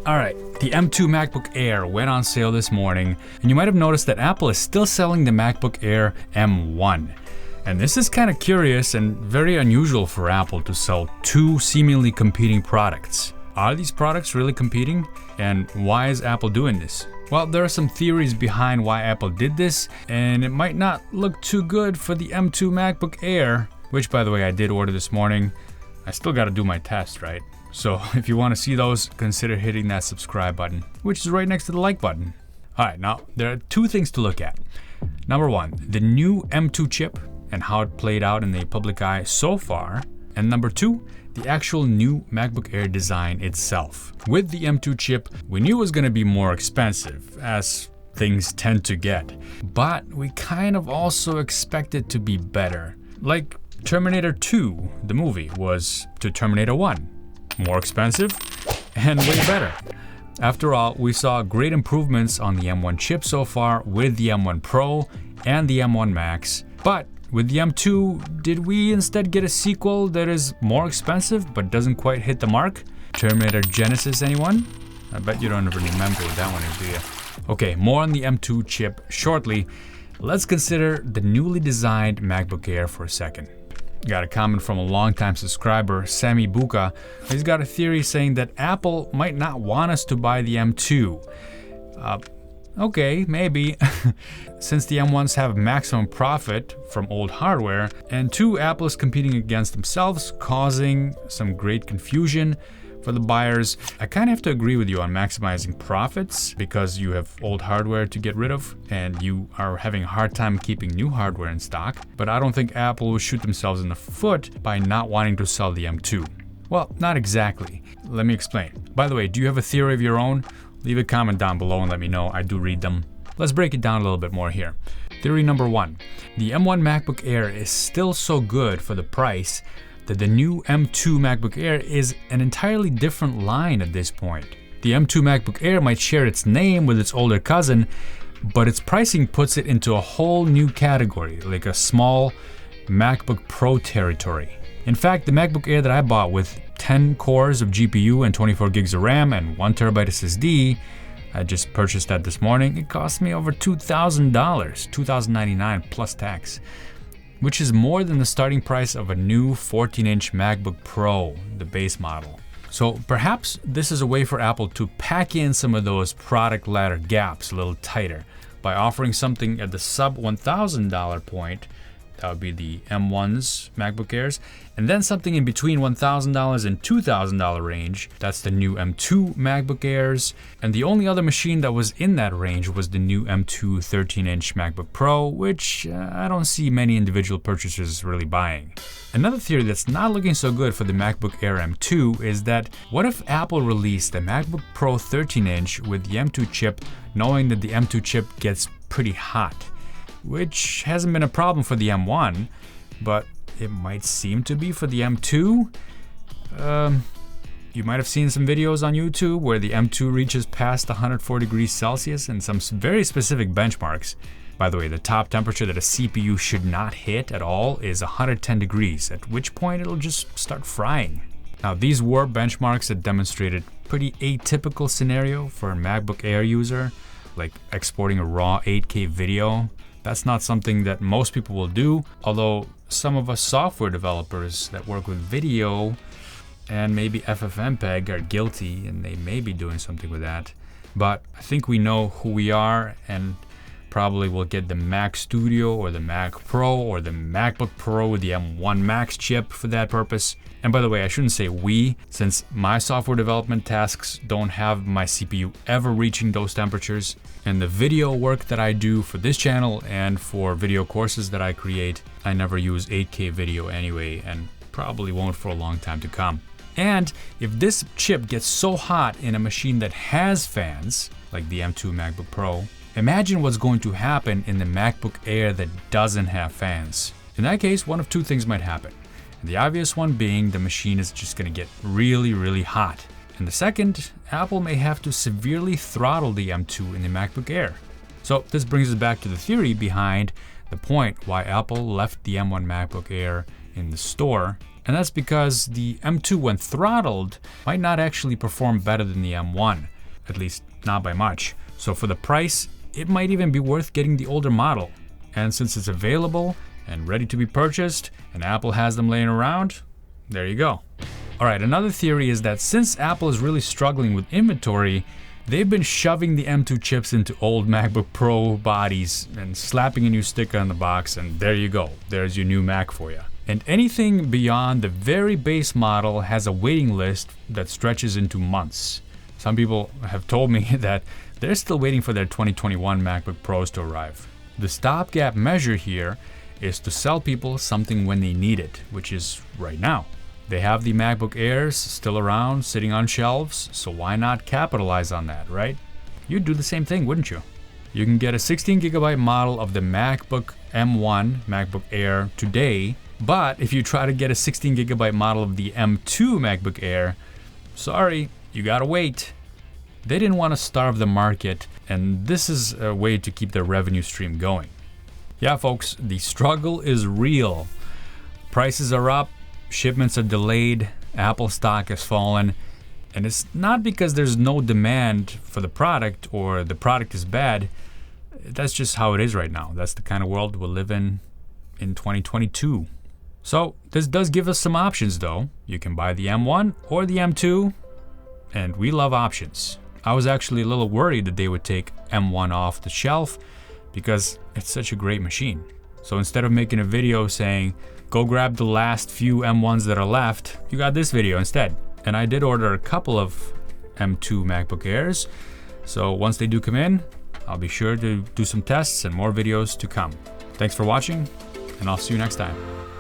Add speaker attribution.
Speaker 1: Alright, the M2 MacBook Air went on sale this morning, and you might have noticed that Apple is still selling the MacBook Air M1. And this is kind of curious and very unusual for Apple to sell two seemingly competing products. Are these products really competing? And why is Apple doing this? Well, there are some theories behind why Apple did this, and it might not look too good for the M2 MacBook Air, which, by the way, I did order this morning. I still got to do my test, right? So if you want to see those, consider hitting that subscribe button, which is right next to the like button. All right, now there are two things to look at. Number one, the new M2 chip and how it played out in the public eye so far. And number two, the actual new MacBook Air design itself. With the M2 chip, we knew it was going to be more expensive, as things tend to get. But we kind of also expect it to be better. Like Terminator 2, the movie, was to Terminator 1. More expensive and way better. After all, we saw great improvements on the M1 chip so far with the M1 Pro and the M1 Max. But with the M2, did we instead get a sequel that is more expensive but doesn't quite hit the mark? Terminator Genesis, anyone? I bet you don't even remember what that one is, do you? Okay, more on the M2 chip shortly. Let's consider the newly designed MacBook Air for a second. Got a comment from a longtime subscriber, Sammy Buka. He's got a theory saying that Apple might not want us to buy the M2. Okay, maybe. Since the M1s have maximum profit from old hardware, and two, Apple is competing against themselves, causing some great confusion for the buyers. I kind of have to agree with you on maximizing profits because you have old hardware to get rid of and you are having a hard time keeping new hardware in stock. But I don't think Apple will shoot themselves in the foot by not wanting to sell the M2. Well, not exactly. Let me explain. By the way, do you have a theory of your own? Leave a comment down below and let me know. I do read them. Let's break it down a little bit more here. Theory number one, the M1 MacBook Air is still so good for the price that the new M2 MacBook Air is an entirely different line at this point. The M2 MacBook Air might share its name with its older cousin, but its pricing puts it into a whole new category, like a small MacBook Pro territory. In fact, the MacBook Air that I bought with 10 cores of GPU and 24 gigs of RAM and 1 terabyte SSD, I just purchased that this morning, it cost me over $2,000, $2,099 plus tax, which is more than the starting price of a new 14-inch MacBook Pro, the base model. So perhaps this is a way for Apple to pack in some of those product ladder gaps a little tighter by offering something at the sub $1,000 point. That would be the M1's MacBook Airs, and then something in between $1,000 and $2,000 range. That's the new M2 MacBook Airs, and the only other machine that was in that range was the new M2 13-inch MacBook Pro, which I don't see many individual purchasers really buying. Another theory that's not looking so good for the MacBook Air M2 is that what if Apple released the MacBook Pro 13-inch with the M2 chip, knowing that the M2 chip gets pretty hot? Which hasn't been a problem for the M1, but it might seem to be for the M2. You might have seen some videos on YouTube where the M2 reaches past 104 degrees Celsius and some very specific benchmarks. By the way, the top temperature that a CPU should not hit at all is 110 degrees, at which point it'll just start frying. Now, these were benchmarks that demonstrated pretty atypical scenario for a MacBook Air user, like exporting a raw 8K video. That's not something that most people will do, although some of us software developers that work with video and maybe FFmpeg are guilty and they may be doing something with that. But I think we know who we are and probably will get the Mac Studio or the Mac Pro or the MacBook Pro with the M1 Max chip for that purpose. And by the way, I shouldn't say we, since my software development tasks don't have my CPU ever reaching those temperatures. And the video work that I do for this channel and for video courses that I create, I never use 8K video anyway, and probably won't for a long time to come. And if this chip gets so hot in a machine that has fans, like the M2 MacBook Pro, imagine what's going to happen in the MacBook Air that doesn't have fans. In that case, one of two things might happen. The obvious one being the machine is just going to get really, really hot. And the second, Apple may have to severely throttle the M2 in the MacBook Air. So this brings us back to the theory behind the point why Apple left the M1 MacBook Air in the store. And that's because the M2, when throttled, might not actually perform better than the M1. at least not by much. So for the price, it might even be worth getting the older model. And since it's available and ready to be purchased, and Apple has them laying around, there you go. All right, another theory is that since Apple is really struggling with inventory, they've been shoving the M2 chips into old MacBook Pro bodies and slapping a new sticker on the box, and there you go. There's your new Mac for you. And anything beyond the very base model has a waiting list that stretches into months. Some people have told me that they're still waiting for their 2021 MacBook Pros to arrive. The stopgap measure here is to sell people something when they need it, which is right now. They have the MacBook Airs still around, sitting on shelves, so why not capitalize on that, right? You'd do the same thing, wouldn't you? You can get a 16GB model of the MacBook M1, MacBook Air today, but if you try to get a 16GB model of the M2 MacBook Air, sorry, you gotta wait. They didn't want to starve the market, and this is a way to keep their revenue stream going. Yeah, folks, the struggle is real. Prices are up, shipments are delayed, Apple stock has fallen, and it's not because there's no demand for the product or the product is bad. That's just how it is right now. That's the kind of world we'll live in 2022. So this does give us some options though. You can buy the M1 or the M2, and we love options. I was actually a little worried that they would take M1 off the shelf because it's such a great machine. So instead of making a video saying, go grab the last few M1s that are left, you got this video instead. And I did order a couple of M2 MacBook Airs. So once they do come in, I'll be sure to do some tests and more videos to come. Thanks for watching, and I'll see you next time.